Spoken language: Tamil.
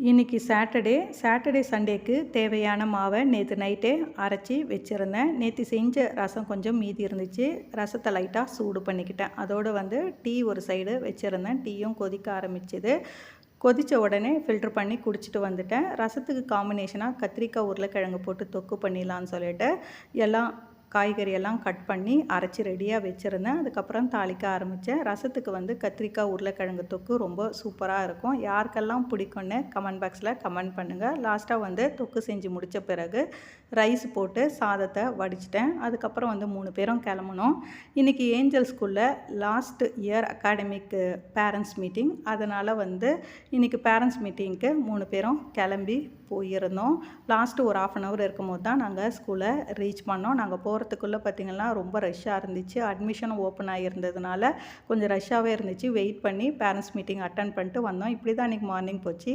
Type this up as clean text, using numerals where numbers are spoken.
இன்றைக்கி சாட்டர்டே சண்டேக்கு தேவையான மாவை நேற்று நைட்டே அரைச்சி வச்சுருந்தேன். நேற்று செஞ்ச ரசம் கொஞ்சம் மீதி இருந்துச்சு. ரசத்தை லைட்டாக சூடு பண்ணிக்கிட்டேன். அதோடு டீ ஒரு சைடு வச்சுருந்தேன். டீயும் கொதிக்க ஆரம்பிச்சுது. கொதித்த உடனே ஃபில்டர் பண்ணி குடிச்சிட்டு வந்துட்டேன். ரசத்துக்கு காம்பினேஷனாக கத்திரிக்காய் உருளைக்கிழங்கு போட்டு தொக்கு பண்ணிடலான்னு சொல்லிட்டு எல்லாம் காய்கறியெல்லாம் கட் பண்ணி அரைச்சி ரெடியாக வச்சுருந்தேன். அதுக்கப்புறம் தாளிக்க ஆரம்பித்தேன். ரசத்துக்கு கத்திரிக்காய் உருளைக்கிழங்கு தொக்கு ரொம்ப சூப்பராக இருக்கும். யாருக்கெல்லாம் பிடிக்கும்னு கமெண்ட் பாக்ஸில் கமெண்ட் பண்ணுங்கள். லாஸ்ட்டாக தொக்கு செஞ்சு முடித்த பிறகு ரைஸ் போட்டு சாதத்தை வடிச்சிட்டேன். அதுக்கப்புறம் 3 பேரும் கிளம்பணும். இன்றைக்கி ஏஞ்சல் ஸ்கூலில் last year academic parents meeting. அதனால் இன்றைக்கி பேரண்ட்ஸ் மீட்டிங்க்கு 3 பேரும் கிளம்பி போயிருந்தோம். லாஸ்ட்டு ஒரு 1/2 hour இருக்கும்போது தான் நாங்கள் ஸ்கூலை ரீச் பண்ணோம். நாங்கள் போகிறதுக்குள்ளே பார்த்திங்கன்னா ரொம்ப ரஷ்ஷாக இருந்துச்சு. அட்மிஷன் ஓப்பன் ஆகியிருந்ததுனால கொஞ்சம் ரஷ்ஷாகவே இருந்துச்சு. வெயிட் பண்ணி பேரண்ட்ஸ் மீட்டிங் அட்டன் பண்ணிட்டு வந்தோம். இப்படி தான் இன்றைக்கி மார்னிங் போச்சு.